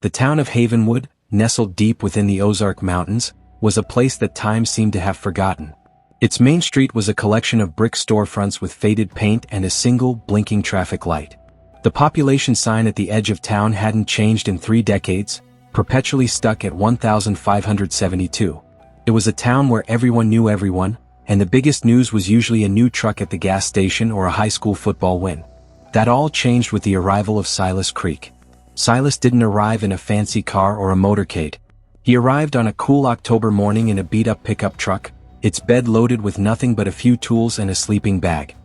The town of Havenwood, nestled deep within the Ozark Mountains, was a place that time seemed to have forgotten. Its main street was a collection of brick storefronts with faded paint and a single, blinking traffic light. The population sign at the edge of town hadn't changed in 3 decades, perpetually stuck at 1,572. It was a town where everyone knew everyone, and the biggest news was usually a new truck at the gas station or a high school football win. That all changed with the arrival of Silas Creek. Silas didn't arrive in a fancy car or a motorcade. He arrived on a cool October morning in a beat-up pickup truck, its bed loaded with nothing but a few tools and a sleeping bag.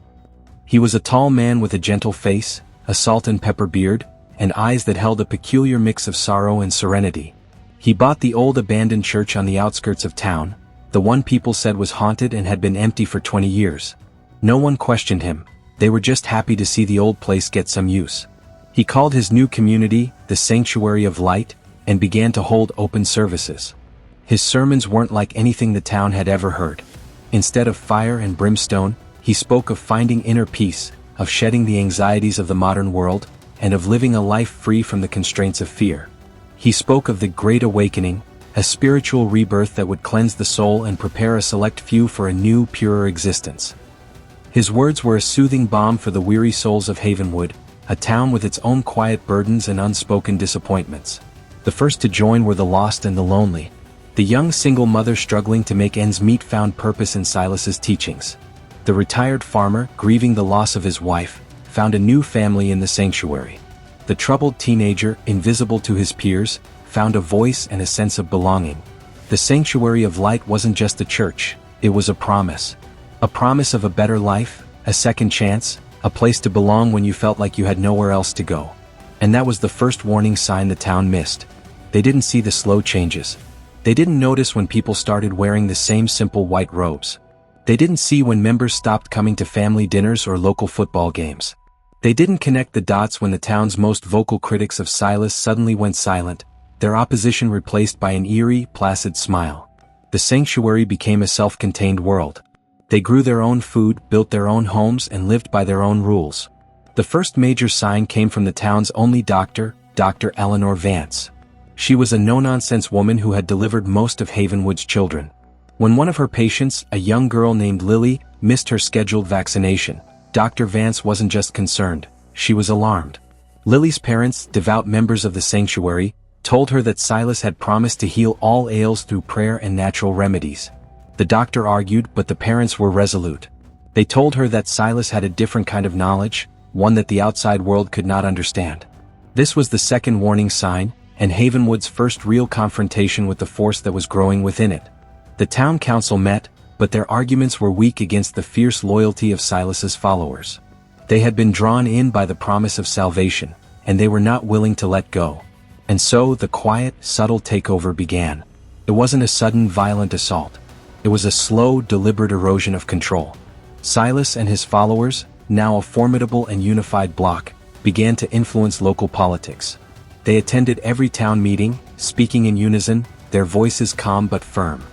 He was a tall man with a gentle face, a salt and pepper beard, and eyes that held a peculiar mix of sorrow and serenity. He bought the old abandoned church on the outskirts of town, the one people said was haunted and had been empty for 20 years. No one questioned him, they were just happy to see the old place get some use. He called his new community the Sanctuary of Light, and began to hold open services. His sermons weren't like anything the town had ever heard. Instead of fire and brimstone, he spoke of finding inner peace, of shedding the anxieties of the modern world, and of living a life free from the constraints of fear. He spoke of the Great Awakening, a spiritual rebirth that would cleanse the soul and prepare a select few for a new, purer existence. His words were a soothing balm for the weary souls of Havenwood, a town with its own quiet burdens and unspoken disappointments. The first to join were the lost and the lonely. The young single mother struggling to make ends meet found purpose in Silas's teachings. The retired farmer, grieving the loss of his wife, found a new family in the sanctuary. The troubled teenager, invisible to his peers, found a voice and a sense of belonging. The Sanctuary of Light wasn't just a church, it was a promise. A promise of a better life, a second chance, a place to belong when you felt like you had nowhere else to go. And that was the first warning sign the town missed. They didn't see the slow changes. They didn't notice when people started wearing the same simple white robes. They didn't see when members stopped coming to family dinners or local football games. They didn't connect the dots when the town's most vocal critics of Silas suddenly went silent, their opposition replaced by an eerie, placid smile. The sanctuary became a self-contained world. They grew their own food, built their own homes, and lived by their own rules. The first major sign came from the town's only doctor, Dr. Eleanor Vance. She was a no-nonsense woman who had delivered most of Havenwood's children. When one of her patients, a young girl named Lily, missed her scheduled vaccination, Dr. Vance wasn't just concerned, she was alarmed. Lily's parents, devout members of the sanctuary, told her that Silas had promised to heal all ails through prayer and natural remedies. The doctor argued, but the parents were resolute. They told her that Silas had a different kind of knowledge, one that the outside world could not understand. This was the second warning sign, and Havenwood's first real confrontation with the force that was growing within it. The town council met, but their arguments were weak against the fierce loyalty of Silas's followers. They had been drawn in by the promise of salvation, and they were not willing to let go. And so the quiet, subtle takeover began. It wasn't a sudden, violent assault. It was a slow, deliberate erosion of control. Silas and his followers, now a formidable and unified bloc, began to influence local politics. They attended every town meeting, speaking in unison, their voices calm but firm.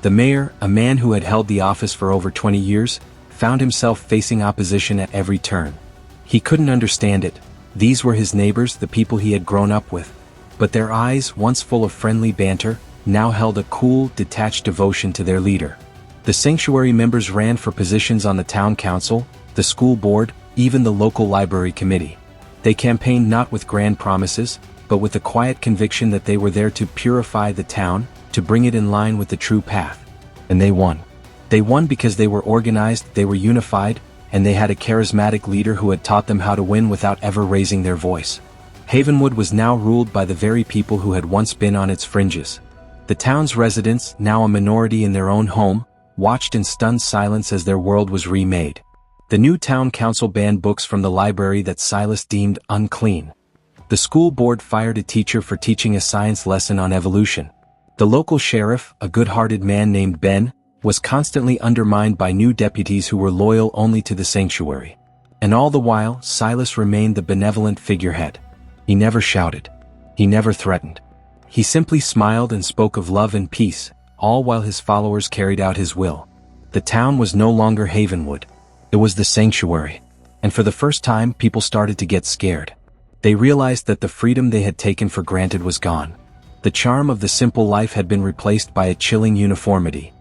The mayor, a man who had held the office for over 20 years, found himself facing opposition at every turn. He couldn't understand it. These were his neighbors, the people he had grown up with. But their eyes, once full of friendly banter, now held a cool, detached devotion to their leader. The sanctuary members ran for positions on the town council, the school board, even the local library committee. They campaigned not with grand promises, but with the quiet conviction that they were there to purify the town, to bring it in line with the true path. And they won. They won because they were organized, they were unified, and they had a charismatic leader who had taught them how to win without ever raising their voice. Havenwood was now ruled by the very people who had once been on its fringes. The town's residents, now a minority in their own home, watched in stunned silence as their world was remade. The new town council banned books from the library that Silas deemed unclean. The school board fired a teacher for teaching a science lesson on evolution. The local sheriff, a good-hearted man named Ben, was constantly undermined by new deputies who were loyal only to the sanctuary. And all the while, Silas remained the benevolent figurehead. He never shouted. He never threatened. He simply smiled and spoke of love and peace, all while his followers carried out his will. The town was no longer Havenwood. It was the sanctuary. And for the first time, people started to get scared. They realized that the freedom they had taken for granted was gone. The charm of the simple life had been replaced by a chilling uniformity.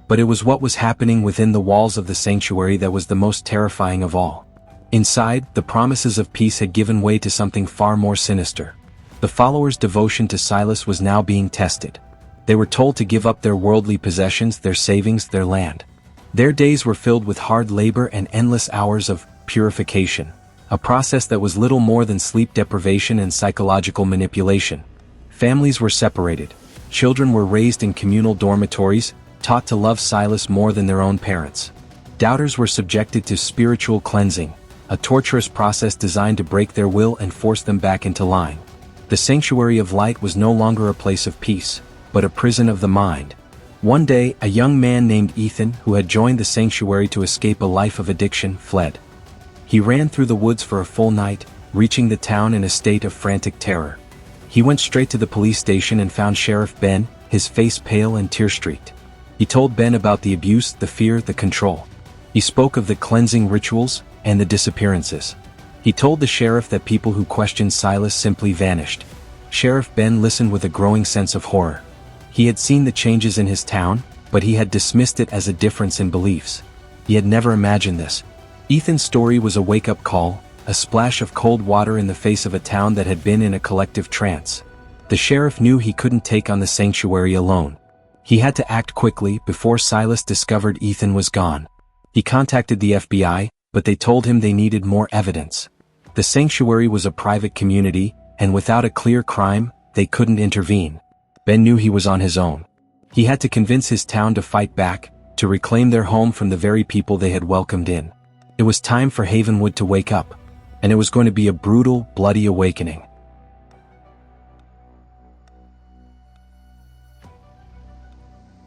But it was what was happening within the walls of the sanctuary that was the most terrifying of all. Inside, the promises of peace had given way to something far more sinister. The followers' devotion to Silas was now being tested. They were told to give up their worldly possessions, their savings, their land. Their days were filled with hard labor and endless hours of purification, a process that was little more than sleep deprivation and psychological manipulation. Families were separated. Children were raised in communal dormitories, taught to love Silas more than their own parents. Doubters were subjected to spiritual cleansing, a torturous process designed to break their will and force them back into line. The sanctuary of light was no longer a place of peace, but a prison of the mind. One day, a young man named Ethan, who had joined the sanctuary to escape a life of addiction, fled. He ran through the woods for a full night, reaching the town in a state of frantic terror. He went straight to the police station and found Sheriff Ben, his face pale and tear-streaked. He told Ben about the abuse, the fear, the control. He spoke of the cleansing rituals and the disappearances. He told the sheriff that people who questioned Silas simply vanished. Sheriff Ben listened with a growing sense of horror. He had seen the changes in his town, but he had dismissed it as a difference in beliefs. He had never imagined this. Ethan's story was a wake-up call, a splash of cold water in the face of a town that had been in a collective trance. The sheriff knew he couldn't take on the sanctuary alone. He had to act quickly before Silas discovered Ethan was gone. He contacted the FBI, but they told him they needed more evidence. The sanctuary was a private community, and without a clear crime, they couldn't intervene. Ben knew he was on his own. He had to convince his town to fight back, to reclaim their home from the very people they had welcomed in. It was time for Havenwood to wake up. And it was going to be a brutal, bloody awakening.